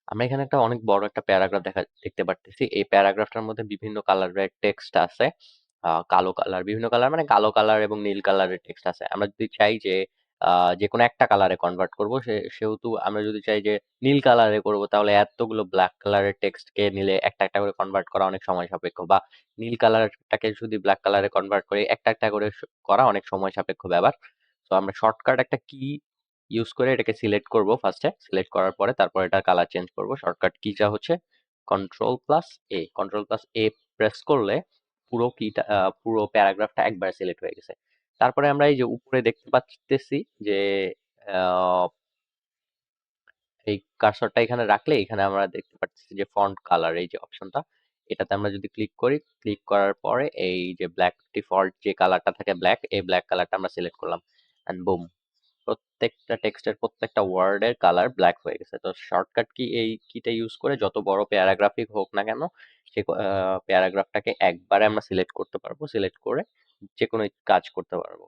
আমরা এখানে একটা অনেক বড় একটা প্যারাগ্রাফ দেখতে পারতেছি। এই প্যারাগ্রাফটার মধ্যে বিভিন্ন কালারের টেক্সট আছে। কালো কালার, বিভিন্ন কালার মানে কালো কালার এবং নীল কালারের টেক্সট আছে। আমরা যদি চাই যে যে কোনো একটা কালারে কনভার্ট করব, সেহেতু আমরা যদি চাই যে নীল কালারে করব, তাহলে এতগুলো ব্ল্যাক কালারের টেক্সটকে নিলে একটা একটা করে কনভার্ট করা অনেক সময় সাপেক্ষ, বা নীল কালারটাকে যদি ব্ল্যাক কালারে কনভার্ট করি একটা একটা করে করা অনেক সময় সাপেক্ষ ব্যাপার। তো আমরা শর্টকাট একটা কি ইউজ করে এটাকে সিলেক্ট করব। ফার্স্টে সিলেক্ট করার পরে তারপর এটা কালার চেঞ্জ করব। শর্টকাট কিটা হচ্ছে কন্ট্রোল প্লাস এ প্রেস করলে পুরো কিটা পুরো প্যারাগ্রাফটা একবার সিলেক্ট হয়ে গেছে। তারপরে আমরা এই যে উপরে দেখতে পাচ্তেছি যে আহ, এই কার্সরটা এখানে রাখলে এখানে আমরা দেখতে পাচ্ছি যে ফন্ট কালার, এই যে অপশনটা, এটাতে আমরা যদি ক্লিক করি, ক্লিক করার পরে এই যে ব্ল্যাক ডিফল্ট যে কালারটা থাকে ব্ল্যাক, এই ব্ল্যাক কালারটা আমরা সিলেক্ট করলাম, এন্ড বুম, প্রত্যেকটা টেক্সটের প্রত্যেকটা ওয়ার্ডের কালার ব্ল্যাক হয়ে গেছে। তো শর্টকাট কি এই কিটা ইউজ করে যত বড় প্যারাগ্রাফিক হোক না কেন, সে প্যারাগ্রাফটাকে একবারে আমরা সিলেক্ট করতে পারবো, সিলেক্ট করে যে কোনো কাজ করতে পারবো।